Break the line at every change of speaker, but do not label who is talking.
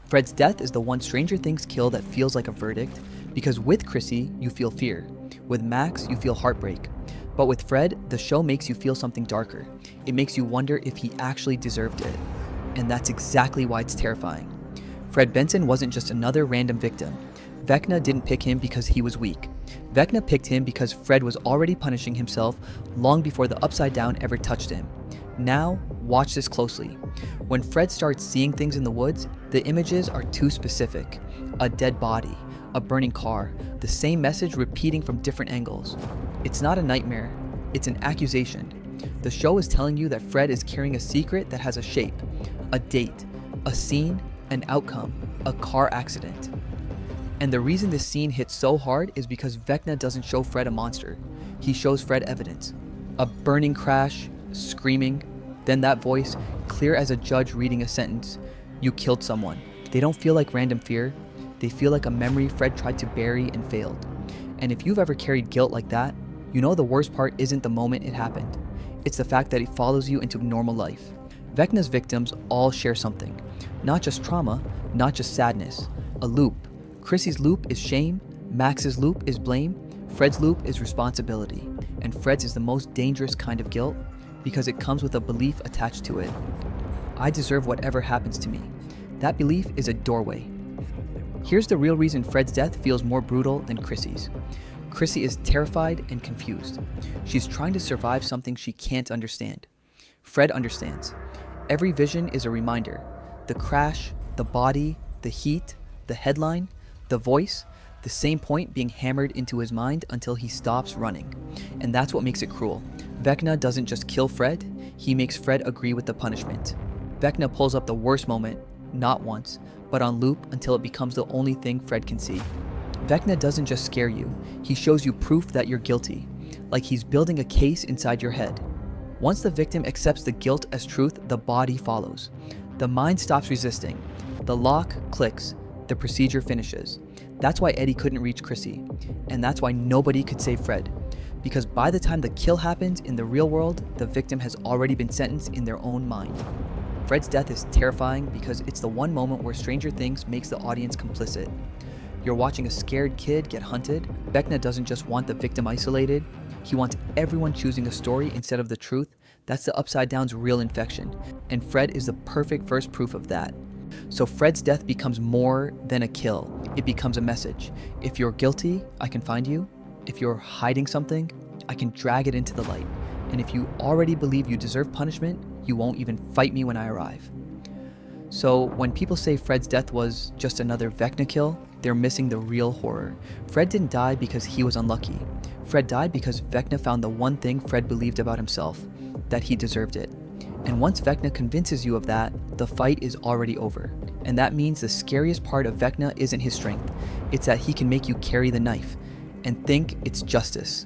Fred's death is the one Stranger Things kill that feels like a verdict, because with Chrissy, you feel fear. With Max, you feel heartbreak. But with Fred, the show makes you feel something darker. It makes you wonder if he actually deserved it. And that's exactly why it's terrifying. Fred Benson wasn't just another random victim. Vecna didn't pick him because he was weak. Vecna picked him because Fred was already punishing himself long before the Upside Down ever touched him. Now, watch this closely. When Fred starts seeing things in the woods, the images are too specific. A dead body, a burning car, the same message repeating from different angles. It's not a nightmare, it's an accusation. The show is telling you that Fred is carrying a secret that has a shape, a date, a scene, an outcome, a car accident. And the reason this scene hits so hard is because Vecna doesn't show Fred a monster. He shows Fred evidence. A burning crash, screaming, then that voice, clear as a judge reading a sentence. You killed someone. They don't feel like random fear. They feel like a memory Fred tried to bury and failed. And if you've ever carried guilt like that, you know the worst part isn't the moment it happened. It's the fact that it follows you into normal life. Vecna's victims all share something. Not just trauma, not just sadness. A loop. Chrissy's loop is shame, Max's loop is blame, Fred's loop is responsibility. And Fred's is the most dangerous kind of guilt because it comes with a belief attached to it. I deserve whatever happens to me. That belief is a doorway. Here's the real reason Fred's death feels more brutal than Chrissy's. Chrissy is terrified and confused. She's trying to survive something she can't understand. Fred understands. Every vision is a reminder. The crash, the body, the heat, the headline, the voice, the same point being hammered into his mind until he stops running. And that's what makes it cruel. Vecna doesn't just kill Fred, he makes Fred agree with the punishment. Vecna pulls up the worst moment, not once, but on loop until it becomes the only thing Fred can see. Vecna doesn't just scare you, he shows you proof that you're guilty, like he's building a case inside your head. Once the victim accepts the guilt as truth, the body follows. The mind stops resisting. The lock clicks. The procedure finishes. That's why Eddie couldn't reach Chrissy. And that's why nobody could save Fred. Because by the time the kill happens in the real world, the victim has already been sentenced in their own mind. Fred's death is terrifying because it's the one moment where Stranger Things makes the audience complicit. You're watching a scared kid get hunted. Vecna doesn't just want the victim isolated. He wants everyone choosing a story instead of the truth. That's the Upside Down's real infection. And Fred is the perfect first proof of that. So Fred's death becomes more than a kill. It becomes a message. If you're guilty, I can find you. If you're hiding something, I can drag it into the light. And if you already believe you deserve punishment, you won't even fight me when I arrive. So when people say Fred's death was just another Vecna kill, they're missing the real horror. Fred didn't die because he was unlucky. Fred died because Vecna found the one thing Fred believed about himself, that he deserved it. And once Vecna convinces you of that, the fight is already over. And that means the scariest part of Vecna isn't his strength. It's that he can make you carry the knife and think it's justice.